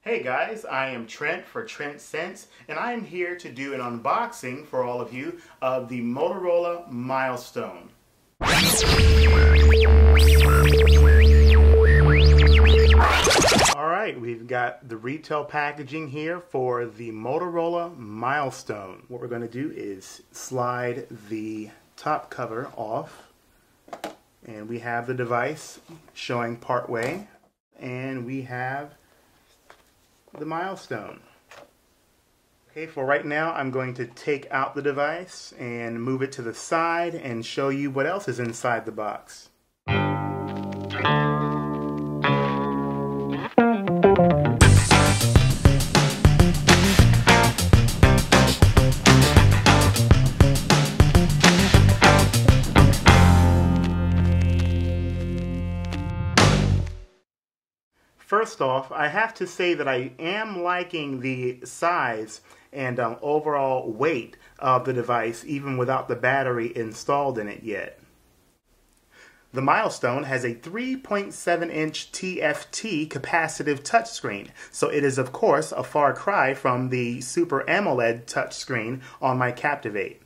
Hey guys, I am Trent for Trent Sense, and I am here to do an unboxing for all of you of the Motorola Milestone. Alright, we've got the retail packaging here for the Motorola Milestone. What we're going to do is slide the top cover off, and we have the device showing part way, and we have the Milestone. Okay, for right now I'm going to take out the device and move it to the side and show you what else is inside the box. First off, I have to say that I am liking the size and overall weight of the device, even without the battery installed in it yet. The Milestone has a 3.7-inch TFT capacitive touchscreen, so it is of course a far cry from the Super AMOLED touchscreen on my Captivate.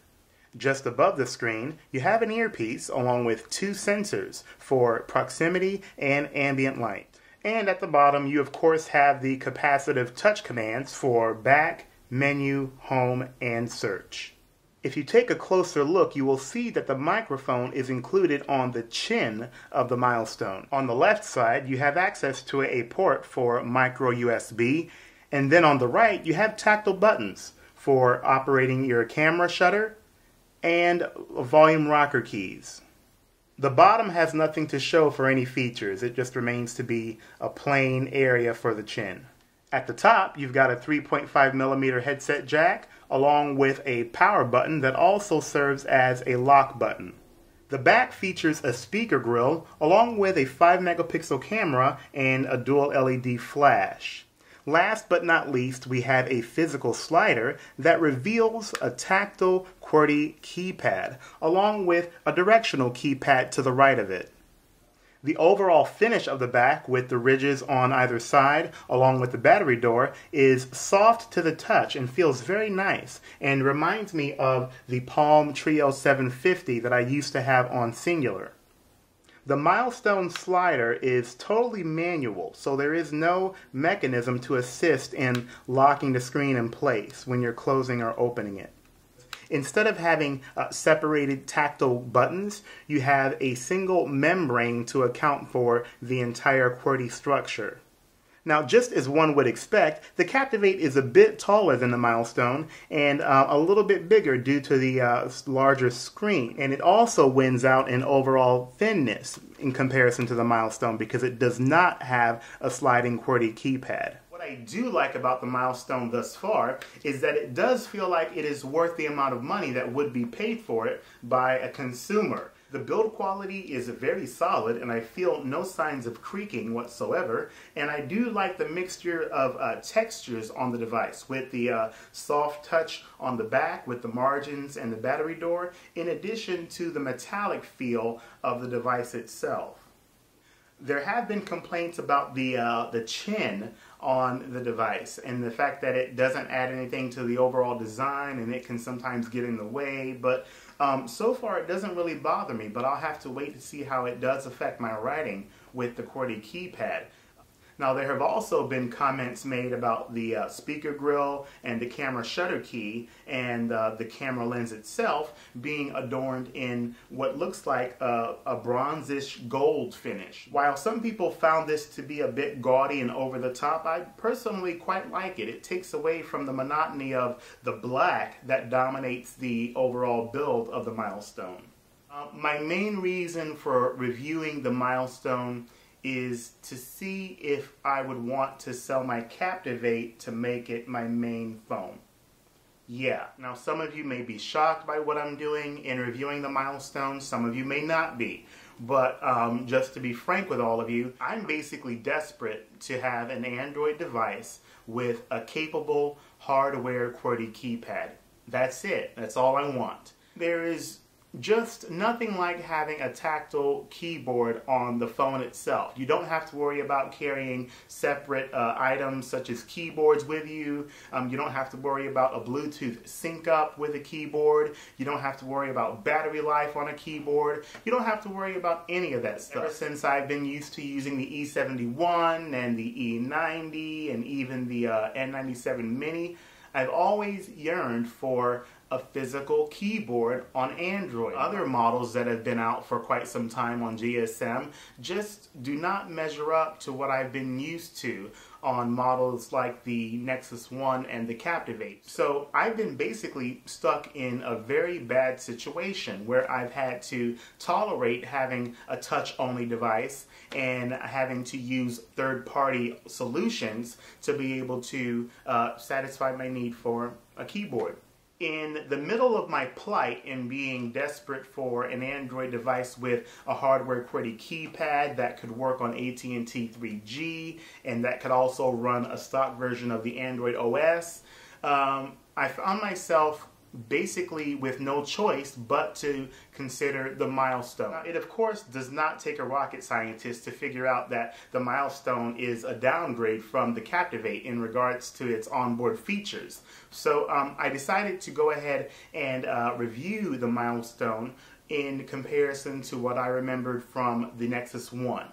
Just above the screen, you have an earpiece along with two sensors for proximity and ambient light. And at the bottom, you of course have the capacitive touch commands for back, menu, home, and search. If you take a closer look, you will see that the microphone is included on the chin of the Milestone. On the left side, you have access to a port for micro USB, and then on the right, you have tactile buttons for operating your camera shutter and volume rocker keys. The bottom has nothing to show for any features. It just remains to be a plain area for the chin. At the top, you've got a 3.5mm headset jack along with a power button that also serves as a lock button. The back features a speaker grill along with a 5-megapixel camera and a dual LED flash. Last but not least, we have a physical slider that reveals a tactile QWERTY keypad, along with a directional keypad to the right of it. The overall finish of the back, with the ridges on either side, along with the battery door, is soft to the touch and feels very nice, and reminds me of the Palm Trio 750 that I used to have on Singular. The Milestone slider is totally manual, so there is no mechanism to assist in locking the screen in place when you're closing or opening it. Instead of having separated tactile buttons, you have a single membrane to account for the entire QWERTY structure. Now, just as one would expect, the Captivate is a bit taller than the Milestone and a little bit bigger due to the larger screen. And it also wins out in overall thinness in comparison to the Milestone because it does not have a sliding QWERTY keypad. What I do like about the Milestone thus far is that it does feel like it is worth the amount of money that would be paid for it by a consumer. The build quality is very solid, and I feel no signs of creaking whatsoever, and I do like the mixture of textures on the device with the soft touch on the back with the margins and the battery door, in addition to the metallic feel of the device itself. There have been complaints about the chin on the device and the fact that it doesn't add anything to the overall design and it can sometimes get in the way, but so far it doesn't really bother me, but I'll have to wait to see how it does affect my writing with the QWERTY keypad. Now, there have also been comments made about the speaker grill and the camera shutter key and the camera lens itself being adorned in what looks like a bronzish gold finish. While some people found this to be a bit gaudy and over the top, I personally quite like it. It takes away from the monotony of the black that dominates the overall build of the Milestone. My main reason for reviewing the Milestone is to see if I would want to sell my Captivate to make it my main phone. Yeah, now some of you may be shocked by what I'm doing in reviewing the Milestone, some of you may not be. But just to be frank with all of you, I'm basically desperate to have an Android device with a capable hardware QWERTY keypad. That's it. That's all I want. There is Just nothing like having a tactile keyboard on the phone itself. You don't have to worry about carrying separate items such as keyboards with you. You don't have to worry about a Bluetooth sync up with a keyboard. You don't have to worry about battery life on a keyboard. You don't have to worry about any of that stuff. Ever since I've been used to using the E71 and the E90 and even the N97 Mini, I've always yearned for a physical keyboard on Android. Other models that have been out for quite some time on GSM just do not measure up to what I've been used to on models like the Nexus 1 and the Captivate. So I've been basically stuck in a very bad situation where I've had to tolerate having a touch-only device and having to use third-party solutions to be able to satisfy my need for a keyboard. In the middle of my plight in being desperate for an Android device with a hardware QWERTY keypad that could work on AT&T 3G and that could also run a stock version of the Android OS, I found myself basically with no choice but to consider the Milestone. Now, it of course does not take a rocket scientist to figure out that the Milestone is a downgrade from the Captivate in regards to its onboard features. So I decided to go ahead and review the Milestone in comparison to what I remembered from the Nexus 1.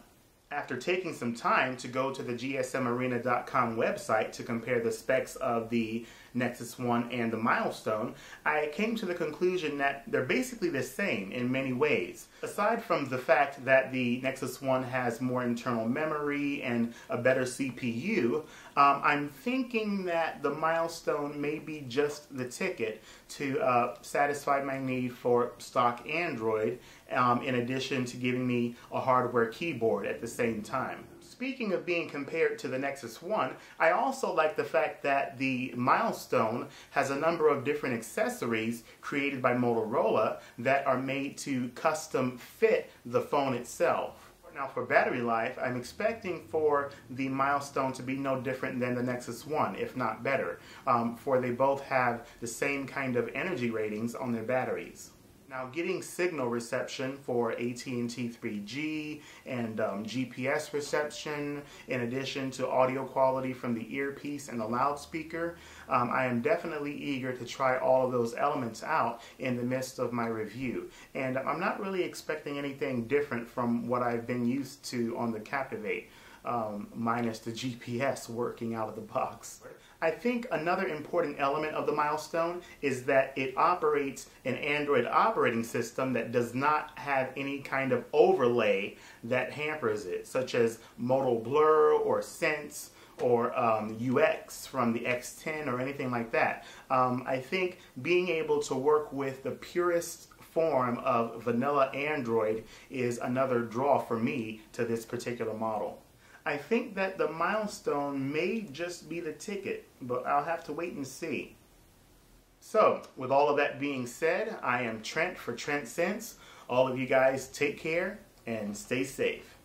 After taking some time to go to the gsmarena.com website to compare the specs of the Nexus 1 and the Milestone, I came to the conclusion that they're basically the same in many ways. Aside from the fact that the Nexus 1 has more internal memory and a better CPU, I'm thinking that the Milestone may be just the ticket to satisfy my need for stock Android, in addition to giving me a hardware keyboard at the same time. Speaking of being compared to the Nexus 1, I also like the fact that the Milestone has a number of different accessories created by Motorola that are made to custom fit the phone itself. Now for battery life, I'm expecting for the Milestone to be no different than the Nexus 1, if not better, for they both have the same kind of energy ratings on their batteries. Now, getting signal reception for AT&T 3G and GPS reception, in addition to audio quality from the earpiece and the loudspeaker, I am definitely eager to try all of those elements out in the midst of my review. And I'm not really expecting anything different from what I've been used to on the Captivate, minus the GPS working out of the box. I think another important element of the Milestone is that it operates an Android operating system that does not have any kind of overlay that hampers it, such as Moto Blur or Sense or UX from the X10 or anything like that. I think being able to work with the purest form of vanilla Android is another draw for me to this particular model. I think that the Milestone may just be the ticket, but I'll have to wait and see. So, with all of that being said, I am Trent for Trent Sense. All of you guys take care and stay safe.